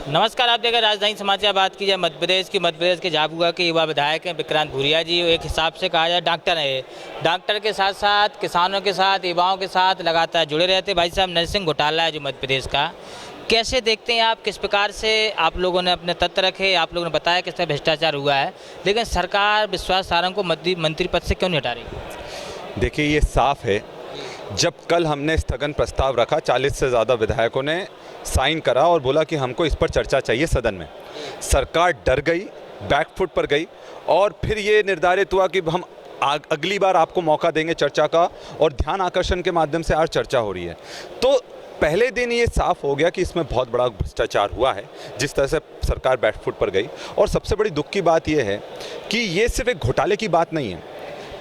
नमस्कार, आप देख रहे हैं राजधानी समाचार। बात की जाए मध्य प्रदेश के झाबुआ के युवा विधायक हैं विक्रांत भूरिया जी। एक हिसाब से कहा जाए डॉक्टर है, डॉक्टर के साथ साथ किसानों के साथ युवाओं के साथ लगातार जुड़े रहते। भाई साहब, नरसिंह घोटाला है जो मध्य प्रदेश का, कैसे देखते हैं आप? किस प्रकार से आप लोगों ने अपने तथ्य रखे, आप लोगों ने बताया किस तरह भ्रष्टाचार हुआ है, लेकिन सरकार विश्वास सारंग को मंत्री पद से क्यों नहीं हटा रही? देखिए, ये साफ है। जब कल हमने स्थगन प्रस्ताव रखा, 40 से ज़्यादा विधायकों ने साइन करा और बोला कि हमको इस पर चर्चा चाहिए सदन में। सरकार डर गई, बैकफुट पर गई और फिर ये निर्धारित हुआ कि हम अगली बार आपको मौका देंगे चर्चा का, और ध्यान आकर्षण के माध्यम से आज चर्चा हो रही है। तो पहले दिन ये साफ हो गया कि इसमें बहुत बड़ा भ्रष्टाचार हुआ है, जिस तरह से सरकार बैकफुट पर गई। और सबसे बड़ी दुख की बात यह है कि ये सिर्फ एक घोटाले की बात नहीं है।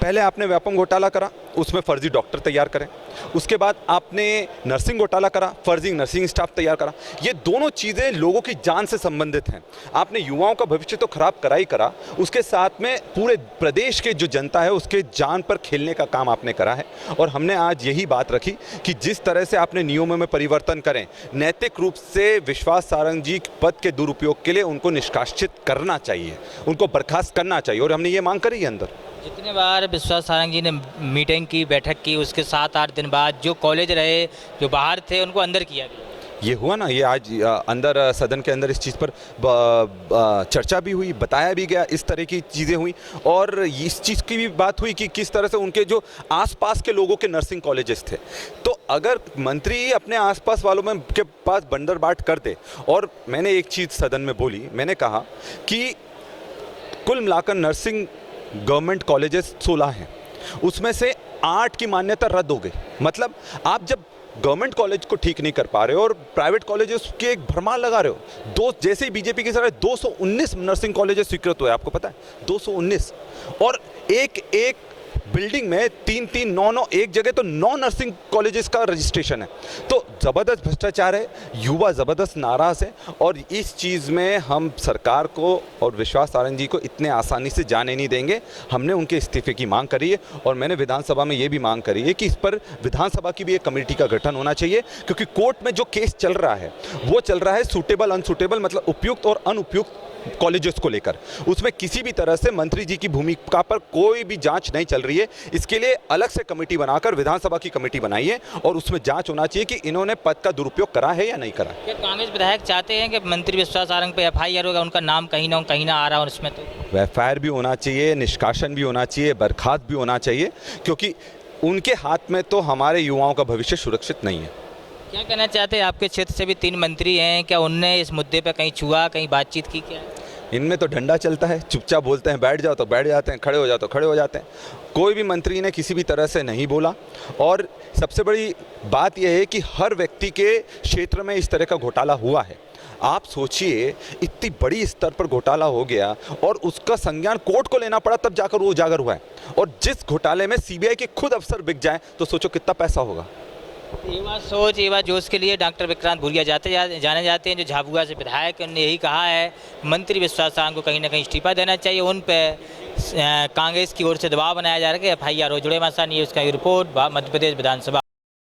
पहले आपने व्यापम घोटाला करा, उसमें फर्जी डॉक्टर तैयार करें। उसके बाद आपने नर्सिंग घोटाला करा, फर्जी नर्सिंग स्टाफ तैयार करा। ये दोनों चीज़ें लोगों की जान से संबंधित हैं। आपने युवाओं का भविष्य तो खराब करा ही करा, उसके साथ में पूरे प्रदेश के जो जनता है उसके जान पर खेलने का काम आपने करा है। और हमने आज यही बात रखी कि जिस तरह से आपने नियमों में परिवर्तन करें, नैतिक रूप से विश्वास सारंग जी पद के दुरुपयोग के लिए उनको निष्कासित करना चाहिए, उनको बर्खास्त करना चाहिए। और हमने ये मांग करी है अंदर। जितने बार विश्वास सारंग जी ने मीटिंग की, बैठक की, उसके 7-8 दिन बाद जो कॉलेज रहे, जो बाहर थे, उनको अंदर किया गया। ये हुआ ना, ये आज अंदर सदन के अंदर इस चीज़ पर चर्चा भी हुई, बताया भी गया, इस तरह की चीज़ें हुई। और इस चीज़ की भी बात हुई कि किस तरह से उनके जो आसपास के लोगों के नर्सिंग कॉलेजेस थे। तो अगर मंत्री अपने आसपास वालों में के पास बंदरबाट कर दे, और मैंने एक चीज़ सदन में बोली, मैंने कहा कि कुल मिलाकर नर्सिंग गवर्नमेंट कॉलेजेस 16 हैं, उसमें से 8 की मान्यता रद्द हो गई। मतलब आप जब गवर्नमेंट कॉलेज को ठीक नहीं कर पा रहे हो और प्राइवेट कॉलेजेस के एक भरमार लगा रहे हो, जैसे ही बीजेपी की सरकार 219 नर्सिंग कॉलेजेस स्वीकृत हुए, आपको पता है 219। और एक बिल्डिंग में 3-3, 9-9, एक जगह तो 9 नर्सिंग कॉलेजेस का रजिस्ट्रेशन है। तो ज़बरदस्त भ्रष्टाचार है, युवा ज़बरदस्त नाराज़ है। और इस चीज़ में हम सरकार को और विश्वास सारंग जी को इतने आसानी से जाने नहीं देंगे। हमने उनके इस्तीफे की मांग करी है और मैंने विधानसभा में ये भी मांग करी है कि इस पर विधानसभा की भी एक कमेटी का गठन होना चाहिए, क्योंकि कोर्ट में जो केस चल रहा है वो चल रहा है सूटेबल अनसूटेबल, मतलब उपयुक्त और अनुपयुक्त कॉलेजेस को लेकर। उसमें किसी भी तरह से मंत्री जी की भूमिका पर कोई भी जांच नहीं चल रही है। इसके लिए अलग से कमेटी बनाकर विधानसभा की कमेटी बनाई है और उसमें जांच होना चाहिए कि इन्होंने पद का दुरुपयोग करा है या नहीं करा। क्या कांग्रेस विधायक चाहते हैं कि मंत्री विश्वास सारंग पे FIR होगा, उनका नाम कहीं ना आ रहा है? और इसमें तो FIR भी होना चाहिए, निष्कासन भी होना चाहिए, बर्खास्त भी होना चाहिए, क्योंकि उनके हाथ में तो हमारे युवाओं का भविष्य सुरक्षित नहीं है। क्या कहना चाहते हैं? आपके क्षेत्र से भी 3 मंत्री हैं, क्या उनने इस मुद्दे पर कहीं छुआ, कहीं बातचीत की? क्या इनमें तो डंडा चलता है, चुपचाप बोलते हैं, बैठ जाओ तो बैठ जाते हैं, खड़े हो जाओ तो खड़े हो जाते हैं। कोई भी मंत्री ने किसी भी तरह से नहीं बोला। और सबसे बड़ी बात यह है कि हर व्यक्ति के क्षेत्र में इस तरह का घोटाला हुआ है। आप सोचिए, इतनी बड़ी स्तर पर घोटाला हो गया और उसका संज्ञान कोर्ट को लेना पड़ा, तब जाकर वो उजागर हुआ है। और जिस घोटाले में CBI के खुद अफसर बिक जाए तो सोचो कितना पैसा होगा। ये बात जोश के लिए डॉक्टर विक्रांत भूरिया जाने जाते हैं, जो झाबुआ से विधायक, उन्होंने यही कहा है मंत्री विश्वास सारंग को कहीं ना कहीं इस्तीफा देना चाहिए। उन पे कांग्रेस की ओर से दबाव बनाया जा रहा है कि FIR हो। जुड़े मासा नहीं है उसका रिपोर्ट, मध्य प्रदेश विधानसभा।